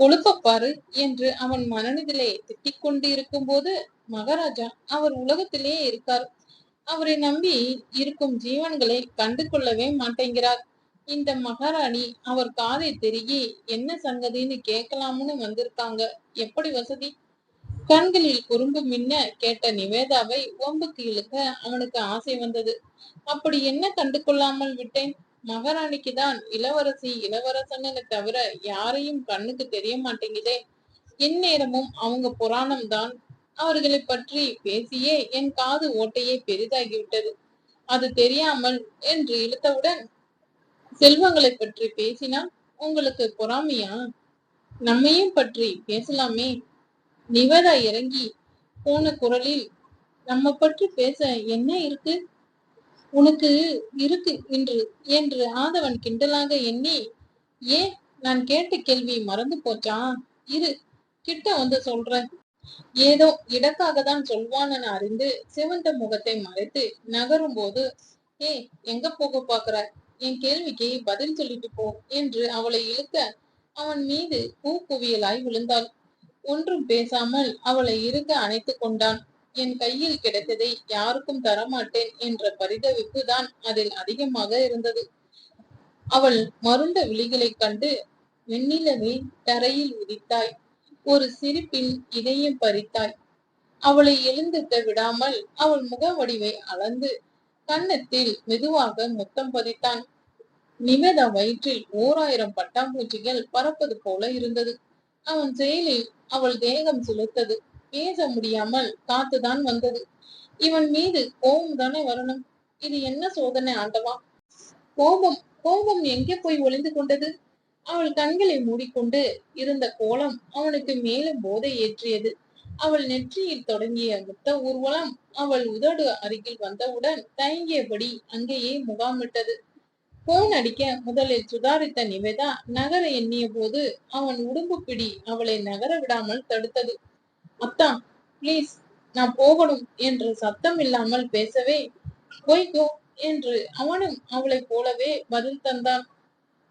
கொழுப்பப்பாரு என்று அவன் மனதிலே திட்டிக் கொண்டு இருக்கும் போது மகாராஜா அவர் உலகத்திலே இருக்கார். அவரை நம்பி இருக்கும் ஜீவன்களை கண்டு கொள்ளவே மாட்டேங்கிறார். இந்த மகாராணி அவர் காதை திருகி என்ன சங்கதின்னு கேட்கலாம்னு வந்திருக்காங்க. எப்படி வசதி? கண்களில் குறும்பு மின்ன கேட்ட நிவேதாவை ஒம்புக்கு இழுக்க அவனுக்கு ஆசை வந்தது. அப்படி என்ன கண்டு கொள்ளாமல் விட்டேன்? மகாராணிக்கு தான் இளவரசி இளவரசன்னு தவிர யாரையும் கண்ணுக்கு தெரிய மாட்டேங்குதே. எந்நேரமும் அவங்க புராணம் தான். அவர்களை பற்றி பேசியே என் காது ஓட்டையே பெரிதாகிவிட்டது. அது தெரியாமல் என்று இழுத்தவுடன், செல்வங்களை பற்றி பேசினால் உங்களுக்கு பொறாமையா? நம்மையும் பற்றி பேசலாமே. நிவேதா இறங்கி போன குரலில், நம்ம பற்றி பேச என்ன இருக்கு? உனக்கு இருக்கு என்று ஆதவன் கிண்டலாக எண்ணி, ஏன் நான் கேட்ட கேள்வி மறந்து போச்சா? இரு, கிட்ட வந்து சொல்றேன். ஏதோ இடக்காக தான் சொல்வான்னு அறிந்து சிவந்த முகத்தை மறைத்து நகரும் போது, எங்க போக பாக்குற? என் கேள்விக்கு பதில் சொல்லிட்டு போ என்று அவளை இழுக்க அவன் மீது குவியலாய் விழுந்தாள். ஒன்றும் பேசாமல் அவளை இறுக அணைத்து கொண்டான். என் கையில் கிடைத்ததை யாருக்கும் தரமாட்டேன் என்ற பரிதவிப்பு தான் அதில் அதிகமாக இருந்தது. அவள் மருண்ட விழிகளைக் கண்டு, வெண்ணிலவே தரையில் உதித்தாய், ஒரு சிரிப்பில் இதயம் பறித்தாய். அவளை எழுந்திருக்க விடாமல் அவள் முக வடிவை அளந்து கன்னத்தில் மெதுவாக முத்தம் பதித்தான். நிவேதா வயிற்றில் 1000 பட்டாம்பூச்சிகள் பறப்பது போல இருந்தது. அவன் செயலில் அவள் தேகம் சிலிர்த்தது. பேச முடியாமல் காத்துதான் வந்தது. இவன் மீது கோபம் தானே வரணும். இது என்ன சோதனை ஆண்டவா? கோபம் கோபம் எங்கே போய் ஒளிந்து கொண்டது? அவள் கண்களை மூடிக்கொண்டு இருந்த கோலம் அவனுக்கு மேலும் போதை ஏற்றியது. அவள் நெற்றியில் தொடங்கிய முத்த ஊர்வலம் அவள் உதடு அருகில் வந்தவுடன் தயங்கியபடி அங்கேயே முகாமிட்டது. போன் அடிக்க முதலில் சுதாரித்த நிவேதா நகர எண்ணிய போது அவன் உடும்பு பிடி அவளை நகர விடாமல் தடுத்தது. அத்தா, பிளீஸ், நான் போகணும் என்று சத்தம் இல்லாமல் பேசவே, போய்கோ என்று அவனும் அவளை போலவே பதில் தந்தான்.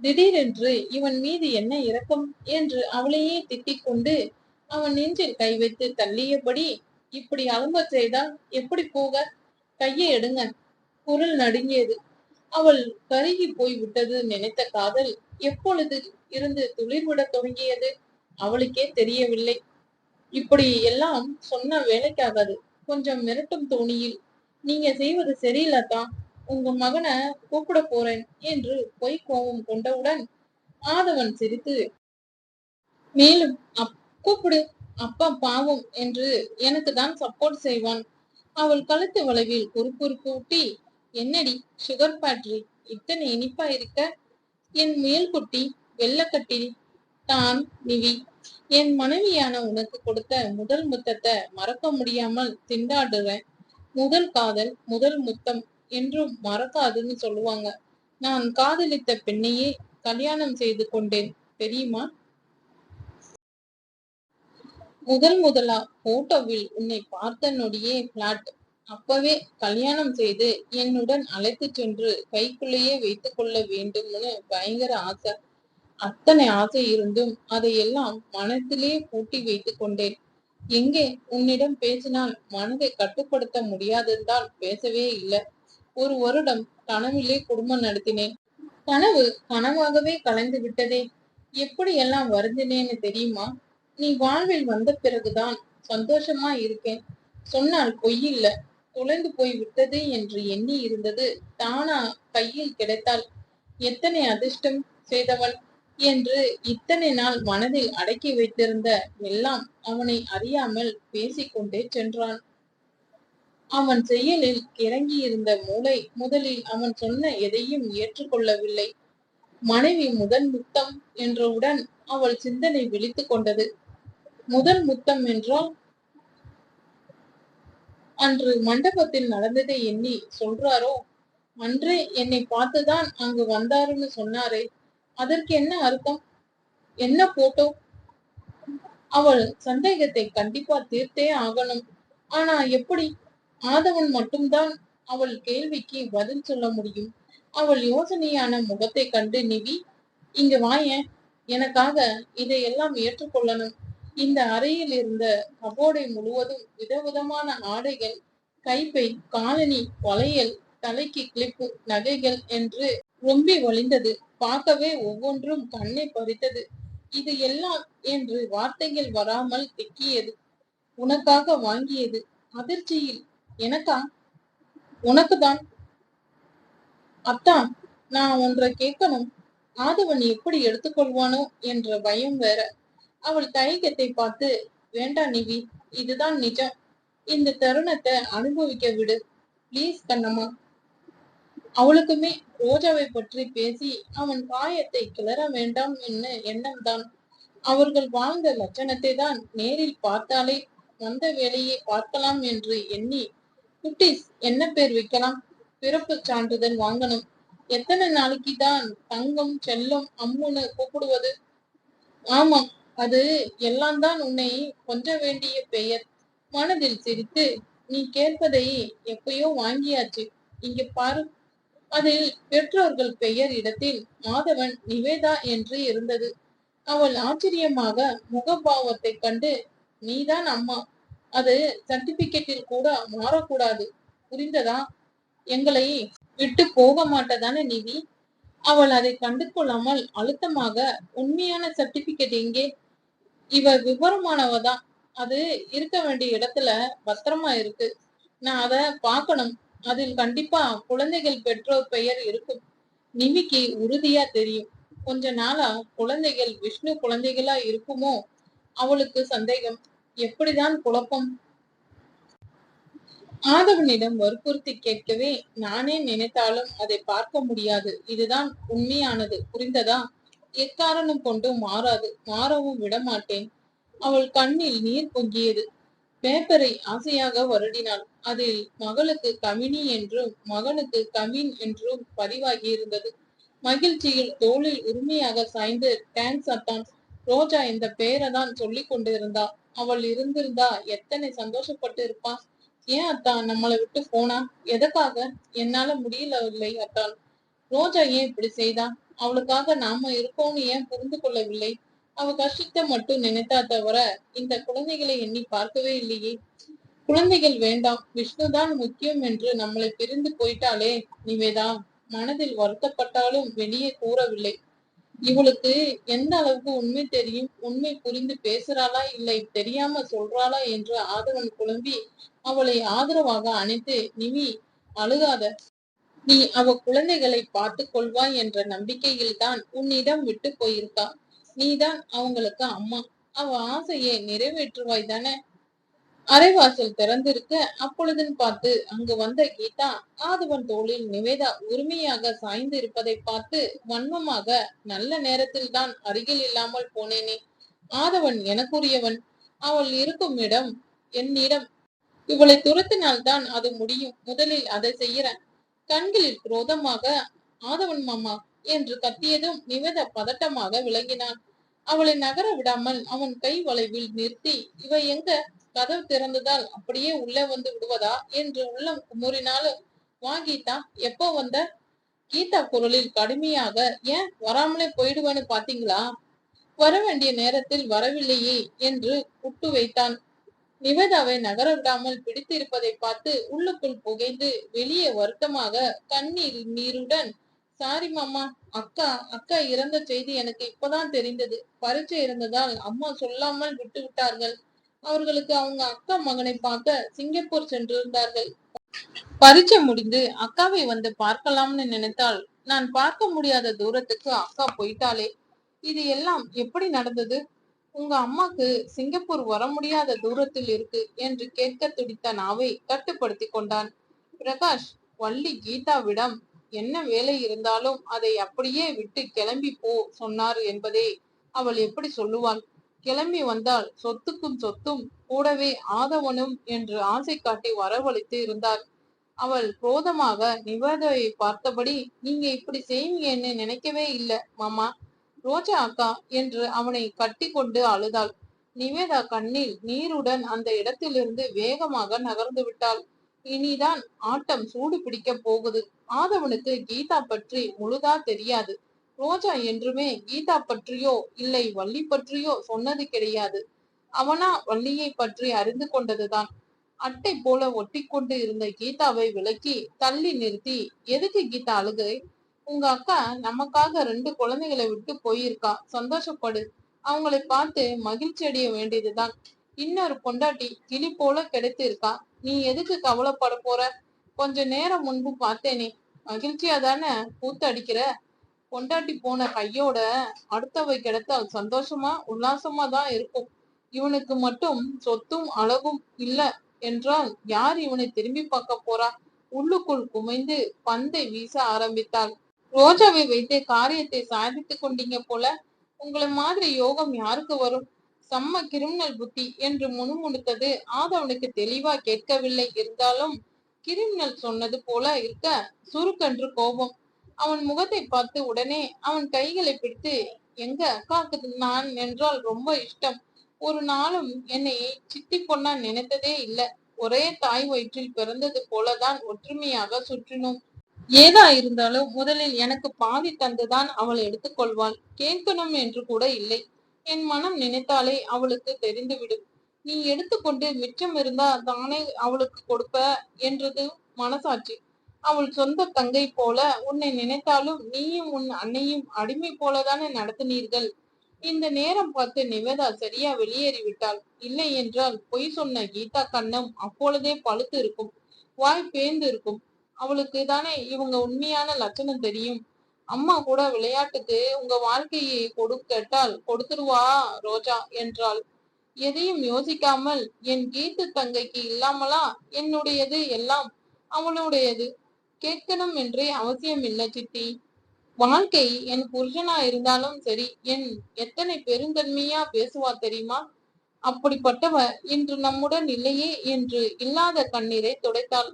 திடீரென்று இவன் மீது என்ன இரக்கம் என்று அவளையே திட்டிக் கொண்டு அவன் நெஞ்சில் கை வைத்து தள்ளியபடி, இப்படி அலம்பச் செய்தால் எப்படி போக? கையை எடுங்க. குரல் நடுங்கியது. அவள் கருகி போய் விட்டது நினைத்த காதல் எப்பொழுது இருந்து துளிர்விட தொடங்கியது அவளுக்கே தெரியவில்லை. இப்படி எல்லாம் சொன்ன வேலைக்காகாது. கொஞ்சம் மிரட்டும் தோணியில், நீங்க செய்வது சரியில்லத்தான், உங்க மகனை கூப்பிட போறேன் என்று பொய் கோபம் கொண்டவுடன் ஆதவன் சிரித்து, மேலும் கூப்பிடு, அப்பா பாவம் என்று எனக்கு தான் சப்போர்ட் செய்வான். அவள் கழுத்து வளைவில் குறுக்குறுப்பு ஊட்டி, என்னடி சுகர் பேட்டரி இத்தனை இனிப்பா இருக்க? என் முயல் குட்டி வெள்ளக்கட்டி தான் நிவி, என் மனைவியான உனக்கு கொடுத்த முதல் முத்தத்தை மறக்க முடியாமல் திண்டாடுறேன். முதல் காதல் முதல் முத்தம் என்றும் மறக்காதுன்னு சொல்லுவாங்க. நான் காதலித்த பெண்ணையே கல்யாணம் செய்து கொண்டேன் தெரியுமா? முதலா போட்டோவில் உன்னை பார்த்த நொடியே பிளாட். அப்பவே கல்யாணம் செய்து என்னுடன் அழைத்து சென்று கைக்குள்ளேயே வைத்துக் கொள்ள வேண்டும்னு பயங்கர ஆசை. அத்தனை ஆசை இருந்தும் அதையெல்லாம் மனத்திலே பூட்டி வைத்துக் கொண்டேன். எங்கே உன்னிடம் பேசினால் மனதை கட்டுப்படுத்த முடியாததால் பேசவே இல்லை. 1 வருடம் கனவிலே குடும்பம் நடத்தினேன். கனவு கனவாகவே கலைந்து விட்டதே. எப்படி எல்லாம் வருந்தினேன்னு தெரியுமா? நீ வாழ்வில் வந்த பிறகுதான் சந்தோஷமா இருக்கேன் சொன்னால் பொய்யில்ல. தொலைந்து போய் விட்டது என்று எண்ணி இருந்தது தானா கையில் கிடைத்தால் எத்தனை அதிர்ஷ்டம் செய்தவள் என்று இத்தனை நாள் மனதில் அடக்கி வைத்திருந்த எல்லாம் அவனை அறியாமல் பேசிக்கொண்டே சென்றான். அவன் செயலில் இறங்கியிருந்த மூளை முதலில் அவன் சொன்ன எதையும் ஏற்றுக்கொள்ளவில்லை. மனைவி முதல் முத்தம் என்றவுடன் அவள் சிந்தனை விழித்து கொண்டது. முதல் முத்தம் என்றால் அன்று மண்டபத்தில் நடந்ததை எண்ணி சொல்றாரோ? அன்றே என்னை பார்த்துதான் அங்கு வந்தாருன்னு சொன்னாரே, அதற்கு என்ன அர்த்தம்? என்ன போட்டோ? அவள் சந்தேகத்தை கண்டிப்பா தீர்த்தே ஆகணும். ஆனா எப்படி? ஆதவன் மட்டும்தான் அவள் கேள்விக்கு பதில் சொல்ல முடியும். அவள் யோசனையான முகத்தை கண்டு, நிவி, இங்க வாயேன், எனக்காக இதையெல்லாம் ஏற்றுக்கொள்ளணும். இந்த அறையில் இருந்த கபோர்டை முழுவதும் விதவிதமான ஆடைகள், கைப்பை, காலணி, வளையல், தலைக்கு கிளிப்பு, நகைகள் என்று ரொம்பி வழிந்தது. பார்க்கவே ஒவ்வொன்றும் கண்ணை பறித்தது. இது எல்லாம் என்று வார்த்தைகள் வராமல் திக்கியது. உனக்காக வாங்கியது. அதிர்ச்சியில், எனக்கா? உனக்குதான். அத்தான், நான் ஒன்றை கேட்கணும். ஆதவன் எப்படி எடுத்துக்கொள்வானோ என்ற பயம் வேற. அவள் தயக்கத்தை பார்த்து, வேண்டாம் நிவி, இதுதான் நிஜம். இந்த தருணத்தை அனுபவிக்க விடு. ப்ளீஸ் கண்ணம்மா. அவளுக்குமே ரோஜாவை பற்றி பேசி அவன் காயத்தை கிளற வேண்டாம் என்ன எண்ணம் தான். அவர்கள் வாழ்ந்த லட்சணத்தை தான் நேரில் பார்த்தாலே வந்த வேலையை பார்க்கலாம் என்று எண்ணி, குட்டீஸ் என்ன பேர் வைக்கலாம், பிறப்பு சான்றிதழ் வாங்கணும், எத்தனை நாளைக்கு தான் தங்கம் செல்லம் அம்முன்னு கூப்பிடுவது? ஆமாம், அது எல்லாம் தான் உன்னை கொஞ்ச வேண்டிய பெயர். மனதில் சிரித்து, நீ கேட்பதை எப்பயோ வாங்கியாச்சு, இங்க பாரு. அதில் பெற்றோர்கள் பெயர் இடத்தில் மாதவன் நிவேதா என்று இருந்தது. அவள் ஆச்சரியமாக முகபாவத்தை கண்டு, நீதான் அம்மா, அது சர்டிபிகேட்டில் கூட மாறக்கூடாது, புரிந்ததா? எங்களை விட்டு போக மாட்டதானே நிவி? அவள் அதை கண்டு கொள்ளாமல் அழுத்தமாக, உண்மையான சர்டிபிகேட் எங்கே? இவ விவரமானவதான், அது இருக்க வேண்டிய இடத்துல பத்திரமா இருக்கு. நான் அத பாக்கணும். அதில் கண்டிப்பா குழந்தைகள் பெற்றோர் பெயர் இருக்கும். நிவிக்கு உறுதியா தெரியும். கொஞ்ச நாளா குழந்தைகள் விஷ்ணு குழந்தைகளா இருக்குமோ? அவளுக்கு சந்தேகம். எப்படிதான் குழப்பம்? ஆதவனிடம் வற்புறுத்தி கேட்கவே, நானே நினைத்தாலும் அதை பார்க்க முடியாது. இதுதான் உண்மையானது, புரிந்ததா? எக்காரணம் கொண்டும் மாறாது, மாறவும் விடமாட்டேன். அவள் கண்ணில் நீர் பொங்கியது. பேப்பரை ஆசையாக வருடினாள். அதில் மகளுக்கு கமினி என்றும் மகனுக்கு கமின் என்றும் பதிவாகி இருந்தது. மகிழ்ச்சியில் தோளில் உரிமையாக சாய்ந்து, தேங்க்ஸ் அத்தான். ரோஜா இந்த பெயரை தான் சொல்லி கொண்டிருந்தா. அவள் இருந்திருந்தா எத்தனை சந்தோஷப்பட்டு இருப்பான். ஏன் அத்தான் நம்மளை விட்டு போனா? எதற்காக? என்னால முடியலவில்லை அத்தான். ரோஜா ஏன் இப்படி செய்தா? அவளுக்காக நாம இருக்கோம்னு ஏன் புரிந்து கொள்ளவில்லை? அவ கஷ்டத்தை மட்டும் நினைத்தா தவிர இந்த குழந்தைகளை எண்ணி பார்க்கவே இல்லையே. குழந்தைகள் வேண்டாம், விஷ்ணுதான் முக்கியம் என்று நம்மளை பிரிந்து போயிட்டாளே நிவேதா. மனதில் வருத்தப்பட்டாலும் வெளியே கூறவில்லை. இவளுக்கு எந்த அளவுக்கு உண்மை தெரியும், உண்மை புரிந்து பேசுறாளா இல்லை தெரியாம சொல்றாளா என்று ஆதவன் குழம்பி அவளை ஆதரவாக அணைத்து, நிவி அழுகாத, நீ அவ குழந்தைகளை பார்த்து கொள்வாய் என்ற நம்பிக்கையில் தான் உன்னிடம் விட்டு போயிருக்கா. நீதான் அவங்களுக்கு அம்மா. அவ ஆசையை நிறைவேற்றுவாய் தானே? அரைவாசல் திறந்திருக்க அப்பொழுதுன்னு பார்த்து அங்கு வந்த கீதா ஆதவன் தோளில் நிவேதா உரிமையாக சாய்ந்து இருப்பதை பார்த்து வன்மமாக, நல்ல நேரத்தில் தான் அருகில் இல்லாமல் போனேனே. ஆதவன் எனக்குரியவன். அவள் இருக்கும் இடம் என்னிடம். இவளை துரத்தினால்தான் அது முடியும். முதலில் அதை செய்யறேன். கண்களில் குரோதமாக, ஆதவன் மாமா என்று கத்தியதும் நிவேதா பதட்டமாக விலகினான். அவளை நகர விடாமல் அவன் கை வளைவில் நிறுத்தி, இவ எங்க? கதவு திறந்ததால் அப்படியே உள்ளே வந்து விடுவதா என்று உள்ளம் குமுறினாலும், வா கீதா, எப்போ வந்த? கீதா குரலில் கடுமையாக, ஏன் வராமலே போயிடுவேன்னு பாத்தீங்களா? வர வேண்டிய நேரத்தில் வரவில்லையே என்று குட்டு வைத்தான். நிவேதாவை நகர விடாமல் பிடித்து இருப்பதை பார்த்து உள்ளுக்குள் புகைந்து வெளியே வருத்தமாக கண்ணீர் நீருடன், சாரி மாமா, அக்கா அக்கா இறந்த செய்தி எனக்கு இப்பதான் தெரிந்தது. பரீட்சை இருந்ததால் அம்மா சொல்லாமல் விட்டு விட்டார்கள். அவர்களுக்கு அவங்க அக்கா மகனை பார்க்க சிங்கப்பூர் சென்றிருந்தார்கள். பரீட்சை முடிந்து அக்காவை வந்து பார்க்கலாம்னு நினைத்தால், நான் பார்க்க முடியாத தூரத்துக்கு அக்கா போயிட்டாளே. இது எல்லாம் எப்படி நடந்தது? உங்க அம்மாக்கு சிங்கப்பூர் வர முடியாத தூரத்தில் இருக்கு என்று கேட்க துடித்த நாவை கட்டுப்படுத்தி கொண்டான். பிரகாஷ், வள்ளி கீதாவிடம் என்ன வேலை இருந்தாலும் அதை அப்படியே விட்டு கிளம்பி போ சொன்னார் என்பதை அவள் எப்படி சொல்லுவாள்? கிளம்பி வந்தால் சொத்துக்கும் சொத்தும் கூடவே ஆதவனும் என்று ஆசை காட்டி வரவழைத்து இருந்தார். அவள் குரோதமாக நிவேதாவை பார்த்தபடி, நீங்க இப்படி செய்வீங்கன்னு நினைக்கவே இல்லை மாமா. ரோஜா அக்கா என்று அவனை கட்டி கொண்டு அழுதாள். நிவேதா கண்ணில் நீருடன் அந்த இடத்திலிருந்து வேகமாக நகர்ந்து விட்டாள். இனிதான் ஆட்டம் சூடு பிடிக்க போகுது. ஆதவனுக்கு கீதா பற்றி முழுதா தெரியாது. ரோஜா என்றுமே கீதா பற்றியோ இல்லை வள்ளி பற்றியோ சொன்னது கிடையாது. அவனா வள்ளியை பற்றி அறிந்து கொண்டதுதான். அட்டை போல ஒட்டி கொண்டு இருந்த கீதாவை விலக்கி தள்ளி நிறுத்தி, எதுக்கு கீதா அழுகை? உங்க அக்கா நமக்காக 2 குழந்தைகளை விட்டு போயிருக்கா, சந்தோஷப்படு. அவங்களை பார்த்து மகிழ்ச்சி அடைய வேண்டியதுதான். இன்னொரு பொண்டாட்டி கிளி போல கிடைத்து இருக்கா, நீ எதுக்கு கவலைப்பட போற? கொஞ்ச நேரம் முன்பு பார்த்தேனே, மகிழ்ச்சியா தானே கூத்து அடிக்கிற? பொண்டாட்டி போன கையோட அடுத்தவை கிடைத்தால் சந்தோஷமா உல்லாசமா தான் இருக்கும். இவனுக்கு மட்டும் சொத்தும் அழகும் இல்ல என்றால் யார் இவனை திரும்பி பார்க்க போறா? உள்ளுக்குள் குமைந்து பந்தை வீச ஆரம்பித்தாள். ரோஜாவை வைத்து காரியத்தை சாதித்துக் கொண்டீங்க போல. உங்களை மாதிரி யோகம் யாருக்கு வரும்? செம்ம கிரிமினல் புத்தி என்று முணுமுணுத்தது ஆதவனுக்கு தெளிவா கேட்கவில்லை. இருந்தாலும் கிரிமினல் சொன்னது போல இருக்க சுருக்கென்று கோபம். அவன் முகத்தை பார்த்து உடனே அவன் கைகளை பிடித்து, எங்க அக்காவுக்கு நான் என்றால் ரொம்ப இஷ்டம். ஒரு நாளும் என்னை சித்தி பொண்ணா நினைத்ததே இல்ல. ஒரே தாய் வயிற்றில் பிறந்தது போலதான் ஒற்றுமையாக சுற்றினோம். ஏதா இருந்தாலும் முதலில் எனக்கு பாதி தந்துதான் அவள் எடுத்துக்கொள்வாள். கேட்கணும் என்று கூட இல்லை. என் மனம் நினைத்தாலே அவளுக்கு தெரிந்துவிடும். நீ எடுத்துக்கொண்டு மிச்சம் இருந்தா தானே அவளுக்கு கொடுப்ப என்றது மனசாட்சி. அவள் சொந்த தங்கை போல உன்னை நினைத்தாலும் நீயும் உன் அன்னையும் அடிமை போலதானே நடத்தினீர்கள். இந்த நேரம் பார்த்து நிவேதா சரியா வெளியேறிவிட்டாள். இல்லை என்றால் பொய் சொன்ன கீதா கண்ணம் அப்பொழுதே பழுத்து இருக்கும், வாய் பேர்ந்து இருக்கும். அவளுக்கு தானே இவங்க உண்மையான லட்சணம் தெரியும். அம்மா கூட விளையாட்டுக்கு உங்க வாழ்க்கையை கேட்டால் கொடுத்துருவா ரோஜா என்றாள். எதையும் யோசிக்காமல், என் கீத்து தங்கைக்கு இல்லாமலா என்னுடையது எல்லாம் அவளுடையது. கேட்கணும் என்றே அவசியம் இல்லை சித்தி. வாழ்க்கை என் புருஷனா இருந்தாலும் சரி, என் எத்தனை பெருந்தன்மையா பேசுவா தெரியுமா? அப்படிப்பட்டவ இன்று நம்முடன் இல்லையே என்று இல்லாத கண்ணீரை துடைத்தாள்.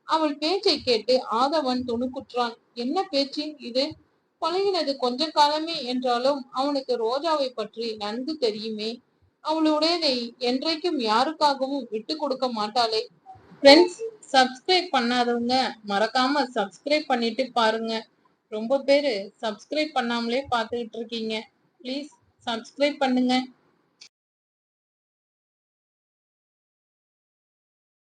அவள் பேச்சை கேட்டு ஆதவன் துணுக்குற்றான். என்ன பேச்சு இது? பழகினது கொஞ்ச காலமே என்றாலும் அவனுக்கு ரோஜாவை பற்றி நன்கு தெரியுமே. அவளுடையதை என்றைக்கும் யாருக்காகவும் விட்டு கொடுக்க மாட்டாளே. ஃப்ரெண்ட்ஸ், சப்ஸ்கிரைப் பண்ணாதவங்க மறக்காம சப்ஸ்கிரைப் பண்ணிட்டு பாருங்க. ரொம்ப பேரு சப்ஸ்கிரைப் பண்ணாமலே பார்த்துக்கிட்டு இருக்கீங்க. ப்ளீஸ் சப்ஸ்கிரைப் பண்ணுங்க.